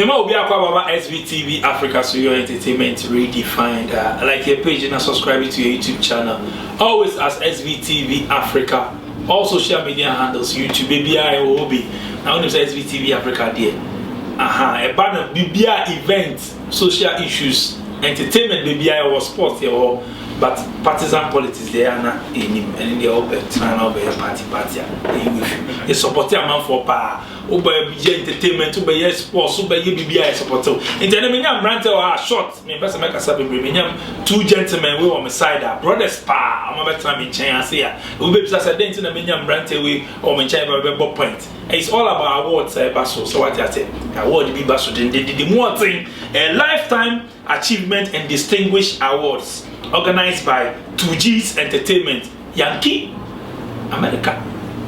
Mema will be a Baba SVTV Africa, so your entertainment redefined. Like your page and subscribe to your YouTube channel. Always as SVTV Africa. All social media handles, YouTube, BBI, OB. Now, when you say SVTV Africa, dear. A banner, BBI events, social issues, entertainment, BBI or sports, but partisan politics, they are not in him, and they all trying to be a party. They support a man for power, over entertainment, over sports, over BBI support. In the Namian Brantel are short, me best make a suburban, two gentlemen who on my side, brothers pa, I'm about time in China here. We be as a dent in the Minion Brantel way or my China point. It's all about awards, Basso. So what I say, award be Basso, the more thing, a lifetime achievement and distinguished awards organized by 2G's Entertainment, Yankee, America.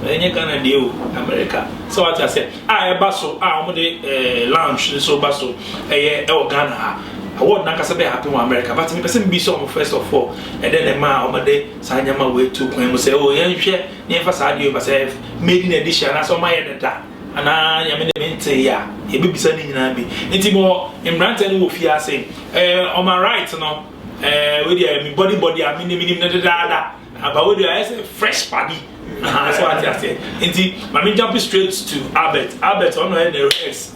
Any kind of deal, America. So what I say, I Basso, I'm the launch, so Basso, a Ghana. Award Nakasabe happy in America, but me person be so first of all, and then the man over there, Sanyama way to when we say, oh, yeah, share, never sad you myself, made in edition, as on my editor. And I am in the mente, yeah, he be sending in Abby. Intimo in Branton will fear saying, on my right, no, with your body, I mean, about with your fresh party. That's what I say. Indeed, Mammy jumping straight to Albert. Albert, on the ex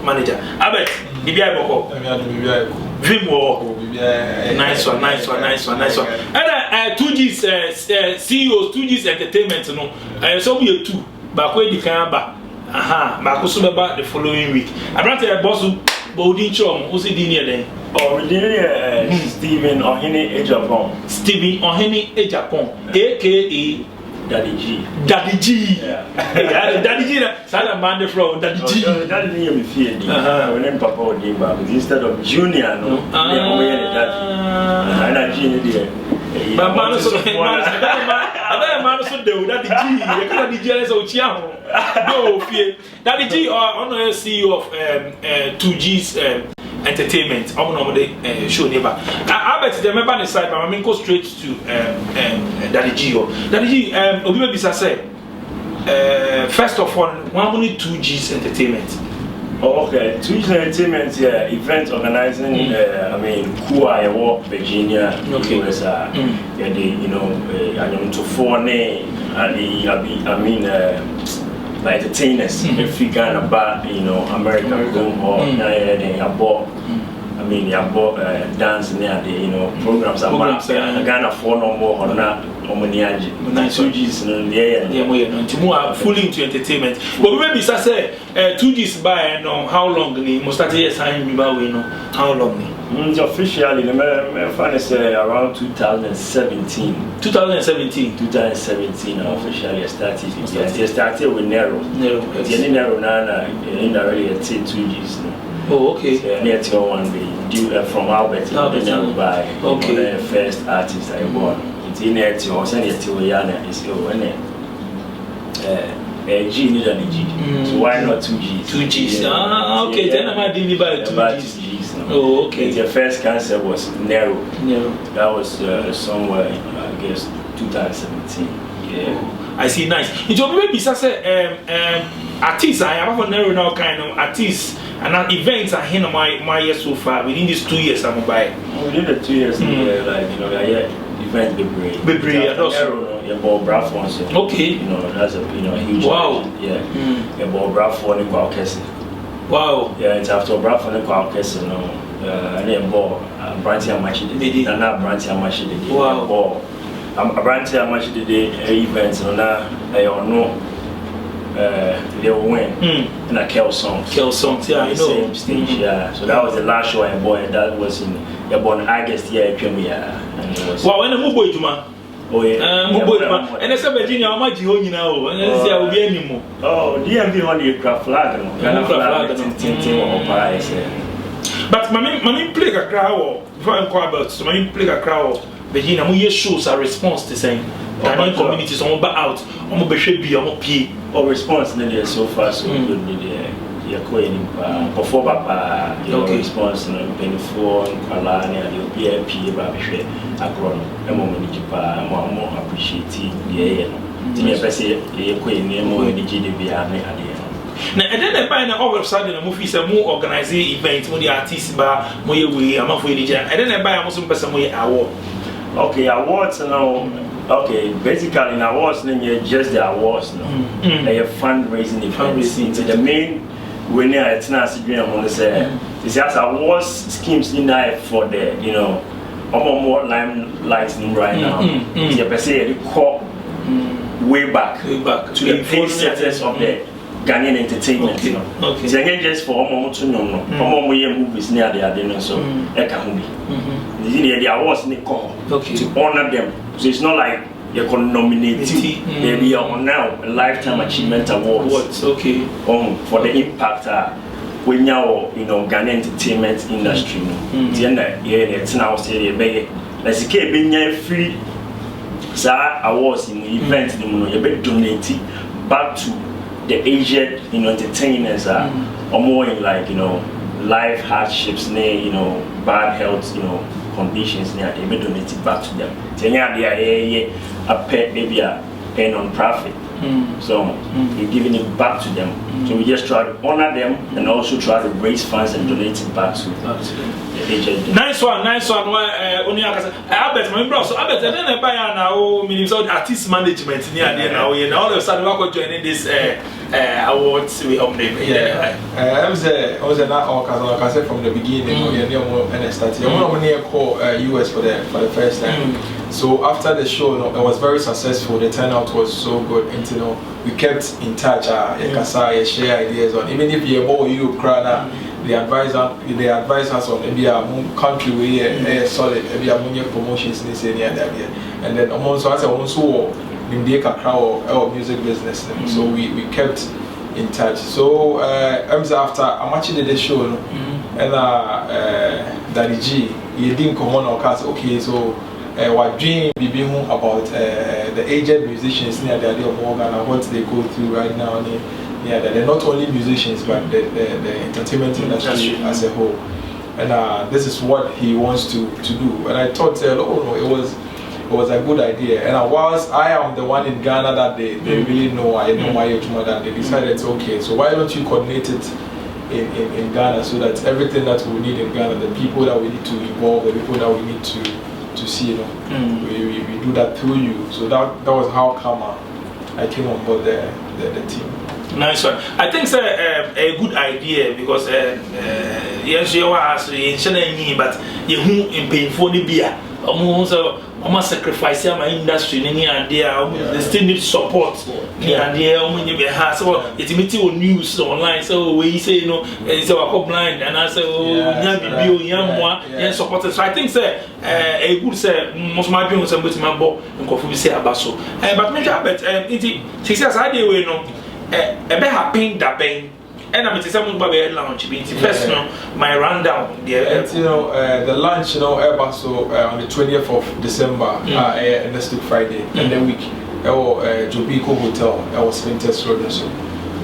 manager. Albert, BBI Boko. Dream War. Nice one. And 2G's CEOs, 2G's Entertainment, no. So we are two. Back where the camera. Back the following week. I brought a boss who Bodin Chom, who's it in then? Oh, Stephen Ohene Ejapon. Stephen Ohene Ejapon, aka Daddy G. Yeah. Daddy G. Salam Bande from Daddy G. Daddy G. Me fear. When I'm Papa Odimba, instead of Junior, no. Daddy G. But man, so Daddy G. Is Ochiamo. No fear. Daddy G. Honor CEO of 2G's Entertainment. I'm not the show neighbor. I bet the member on the side, but I mean go straight to Daddy G. Daddy G. Obi Bisa say, first of all, one only 2G's Entertainment. Oh, okay. 2G's Entertainment, yeah, event organizing. I mean, Kua, Walk, Virginia, okay. USA. Yeah, you know, I know to foreign. I mean, entertainers. If you got about, you know, American going on, they bought. I mean, they bought dance near the, you know, programs. I'm Ghana for no more or not. Omaniaji, 2G's, yeah, fully into entertainment. But maybe say 2G's by how long? Most start here signing me how long? Officially, the fan say around 2017. 2017 officially started. Yes, started with Nero. Nero Nana indirectly at 2G's. Oh, okay. So near one day due from Albert by the first artist I bought. In it, or send it to Yana is when G need a G. So why not 2G's? 2G's. Okay. Then I'm dealing by 2G's. Oh, okay. The first concert was Nero. That was somewhere, I guess, 2017. Yeah. I see. Nice. It will maybe say artists. I have a Nero now kind of artists and events are here my year so far. Within these 2 years, I'm by. Within the 2 years, like you know, event Bebre, also Bob Bradford. Okay, you know that's a huge. Wow. Yeah. Bob Bradford and Kwakesi. Wow. Yeah, it's after Bradford and Kwakesi. No, and then Bob Branty Amachi did. And now Branty Amachi did. Wow. Bob Branty Amachi did events. And now I don't know. They will win. And a Kel Songs. Yeah, I know. Same stage. Yeah. So that was the last show I bought, and that was in. Born August year premiere and it was wow when a mobile juma oh yeah and it's a Virginia how much you know and it's will be anymore oh DMV on the craft flag but my play a crowd before I inquire about so my play a crowd Virginia we shows a response to saying Ghanaian communities on out on be should be on P or response so far so good you're going before Papa, response and 24 and Kalani and you'll be a P. Babishe, Agron, a moment, more appreciative. Yeah, say, you're queen, more the GDB. Now, and then by now all of a sudden, a movie is a more organized event, more the artists bar, more way, I'm a for and then I buy almost some way award. Okay, awards now. Okay, basically in awards, then you're just the awards now. They are fundraising events. So the main winner it's not doing I'm gonna say it's just awards schemes in there for the more limelight right now. You per se call way back to the pacesetters of the Ghanaian entertainment. Okay. So again, just for to know, movies near the other, so the awards they call to honor them. So it's not like you can nominate maybe on now a lifetime achievement awards. Okay. For the impact when Ghanaian entertainment industry. It's now say let's say free awards in the event you be donate back to the aged entertainers or more in like life hardships bad health conditions they be donated back to them. They are a pet maybe a non-profit. So we're giving it back to them. So we just try to honor them and also try to raise funds and donate it back to the agent. Nice one. Only Albert, my bro. So Albert, and then I buy now meaning so artist management near there now. All of a sudden we're joining this awards we up there. I was not all because I from the beginning. And I started. I went to call US for the first time. So after the show, it was very successful. The turnout was so good, and we kept in touch. Share ideas on even if you're more Europe crowd. They advise us on maybe a country where solid, maybe a promotions in this area, and then also as I also in the our music business. So we kept in touch. So after I'm actually the show, and Daddy G, he didn't come on our cast. Okay, so what dream be about the aged musicians near the idea of Morgan and what they go through right now. Yeah, they're not only musicians but the entertainment industry as a whole, and this is what he wants to do. And I thought, it was a good idea. And whilst I am the one in Ghana that they really know, I know my that they decided, okay, so why don't you coordinate it in Ghana so that everything that we need in Ghana, the people that we need to involve, the people that we need to see, we do that through you. So that was how come I came on board the team. Nice one. I think it's a good idea because yes, you are asking, but you in painful beer. Almost sacrifice my industry in any idea. They still need support. Yeah, so it's meeting news online. So we say it's our blind, and I say young supporters. So I think a good most might be on some with my book and coffee say about so. But make up she says I do a bit happy that pain. And I'm saying about launch. First, my rundown. The lunch, so on the 20th of December, next week Friday, and then week, Jobico Hotel, Sphinx Road, so.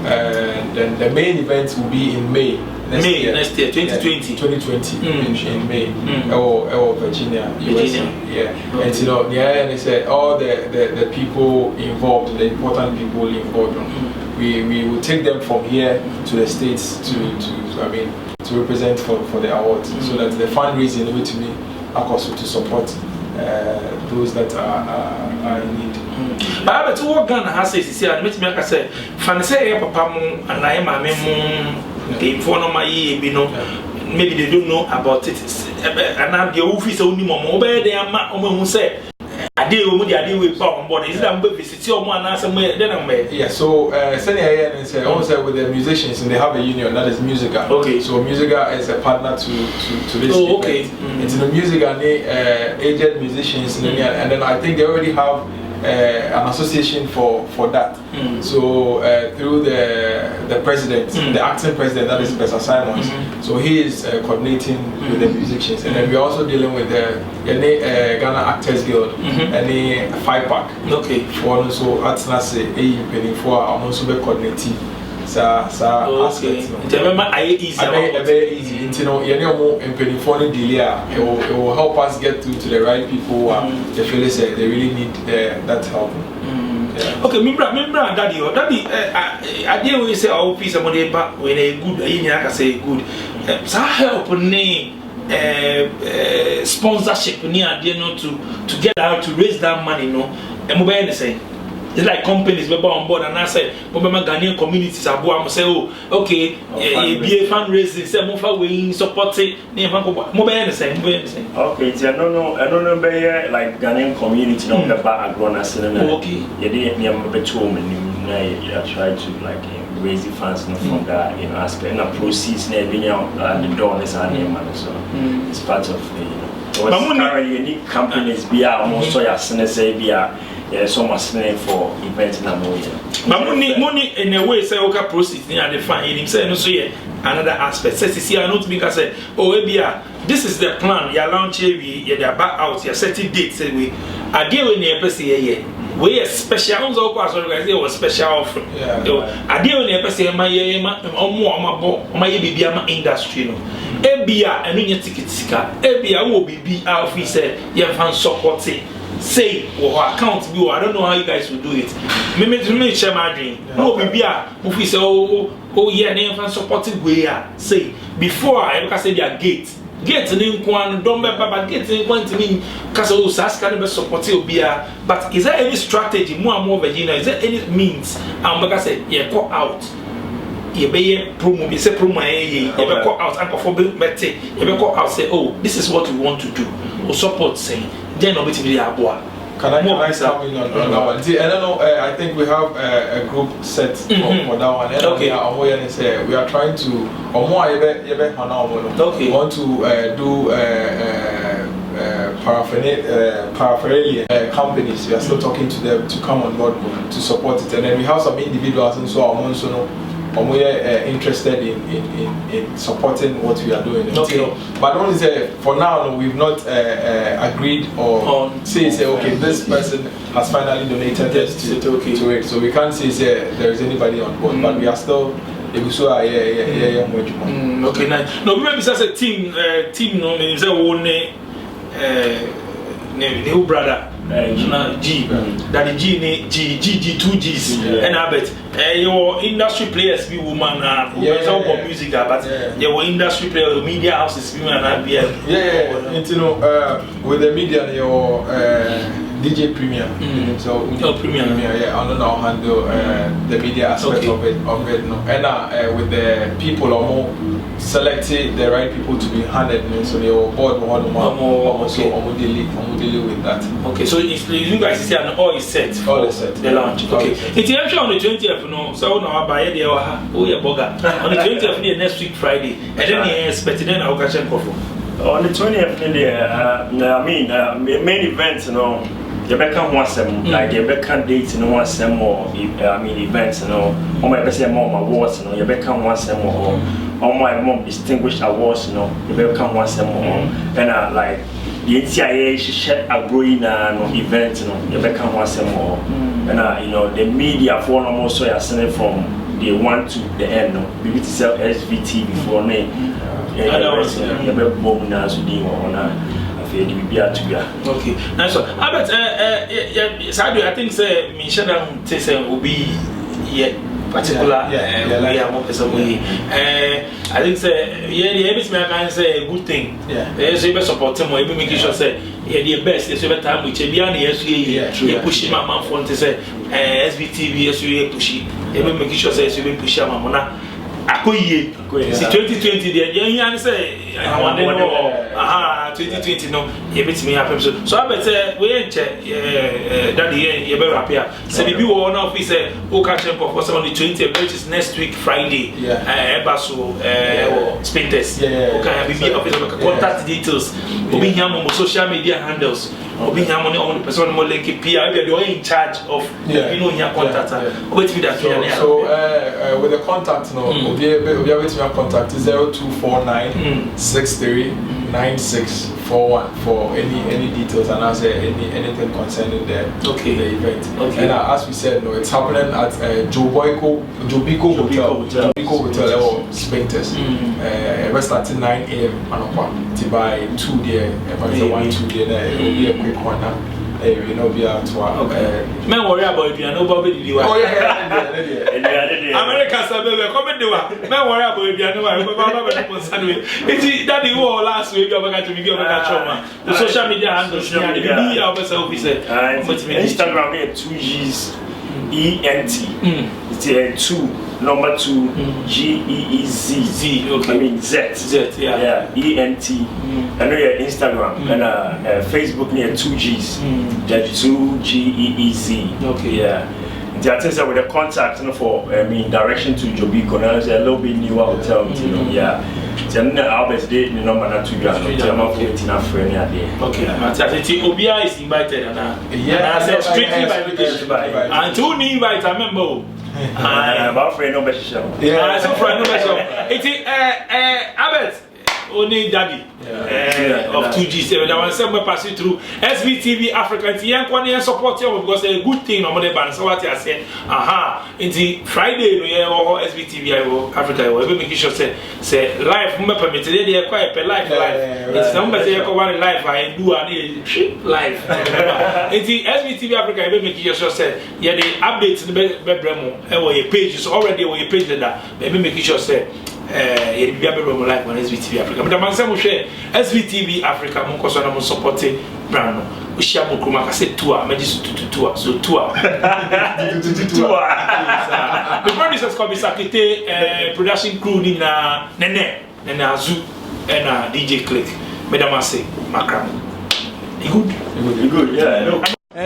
And then the main event will be in May. Next year, 2020. 2020 in May, Virginia, USA. Yeah, and they said all the people involved, the important people involved. We will take them from here to the States to represent for the awards, so that the fundraising will to me also to support those that are in need. But what Ghana has said is here. Let me say, fancy papa mo and I am the phone my maybe they don't know about it. And I'm the office only more they are who say. I deal with on board. Is that visit your one answer? Yeah, so also with the musicians, and they have a union that is Musica. Okay, so Musica is a partner to this. Oh, okay. It's the Musica, aged musicians, and then I think they already have an association for that. So through the president, the acting president, that is Professor Simons. So he is coordinating with the musicians, and then we're also dealing with the Ghana Actors Guild and the 5-pack. Okay. For also Atnase, penny for I'm also be coordinating aspect. Easy. Very easy. You know, you know, it will help us get to the right people. They feel they really need that help. Yeah. Okay, remember daddy, I didn't we say our piece of money back when a good, I can say good. So help name sponsorship near to get out to raise that money, no. And mobile say. It's like companies we on board and I say, Obama Ghanaian communities are going to say, oh, okay, be a fundraising, say, move we support it, mobile and say. Okay, I don't know, like Ghanaian community, no, the back grown as okay. You didn't near my home and you try to like raise the funds from that aspect and proceeds never out the door is our name, so it's part of the unique companies be almost so as soon as they be so much name for events in Amoya. But money in a way say okay proceeds near the fine him say no so another aspect. Says see I not because say oh this is the plan you launch we back out you set date say we idea when you person here we a special ones of course organize was special offering. Idea when you person my my baby ama industry no. Ebia enu nye ticket sika ebia wo bibi office say you fan support it. Say or account be I don't know how you guys will do it. Me share my dream. No be we say oh yeah they fan supported way say before I ever say their gate in kwan don't remember gate in kwan to me cause oh sas can be supported obia but is there any strategy more Virginia is there any means like I said yeah go out you be promo be say promo you be go out and perform better you be go out say oh this is what we want to do or support saying then obviously Can I come in on that one? See, I don't know. I think we have a group set for that one. Okay. We are trying to. We want to do paraphernalia companies. We are still talking to them to come on board to support it, and then we have some individuals and so on. We are interested in supporting what we are doing. Okay. But only say for now we've not agreed or say okay this person has finally donated to it. So we can't say there is anybody on board, but we are still. Okay, nice. No, maybe it's a team. No, means new brother. G, that G, 2 G's, and I bet your industry players be woman, who music, but your industry players, media houses, women, and with the media, your DJ Premier, so Premier, I don't know handle the media aspect of it, no. And with the people, or more selected the right people to be handed, so your board will deal with that. Okay, so if you guys see an all is set for the launch. Okay, it's actually on the 20th, no, so now I buy the burger on the 20th next week Friday, and then you expect then I'll catch them coffee. On the 20th, I mean, main events, you become one sem, like you become dates in one sem or events, or my best more awards, you become one sem or my more distinguished awards, you become one sem more, and like the NCIA share a growing event, you become one sem more, and the media for almost so you're sending from the one to the end, maybe to sell SVT before name. Okay, nice one. I bet I think say Michelle say will be particular I think say the everything I can say a good thing. So you support them or you making sure say the best is every time we behind the you push him man front to say SVTV you push you making sure say you push him man Akoye. See 2020 there. You say I want to know. 2020 no. You bet me happen so. I bet we ain't daddy you better appear. So the people one office who catch them for on the 20th, which is next week Friday. Basso spin test. Okay, be office contact details. Obi here on social media handles. Obi here on the person more link PR. They are in charge of here contact. Wait me that. So with the contact no. We have contact 0249 63 9641 for any details and answer anything concerning the event. Okay. And as we said, no, it's happening at Jobico Hotel or Spectres. We're starting 9 a.m. and by 2 there. If I say 1, 2 there, it will be a quick one now. You know, be out to men worry about you, nobody do. Oh, yeah. America said, come do it. Men worry about you, nobody. Daddy, who last week you got to be given a trauma. The social media handles, Instagram, 2G's ENT. It's 2, number 2, GEEZ. Okay. I mean Z, yeah, ENT. I know your Instagram and Facebook near 2G's. That's 2GEEZ. Okay. Yeah. The artists with the contact for direction to Jobico. Now it's a little bit newer hotel, you know. Yeah. Then Albert's date the number not to go. Okay. Obia is invited and yeah, I said strictly by invitation. And who need invite a member? About friend no better show. Yeah, so friend no better show. It's Albert. Only daddy of 2G7. I want to send pass it through SBTV Africa. It's young one support you because a good thing on the band. So what I said, it's Friday, or SBTV Africa. We make sure say live. Permitted they are quite live. It's number say one live. I do a live. It's SBTV Africa. We make sure say yeah the updates in the bedroom. Our page is already our page that. Maybe make sure say. It be a bit more like SVTV Africa. But the man say we share SVTV Africa. We also na support brand. We share more kuma kasi tour. Me just tour. So tour. The producers come Sakite production crew ni na Nene Azu and DJ Click. Me da man say Macram. Good. Yeah.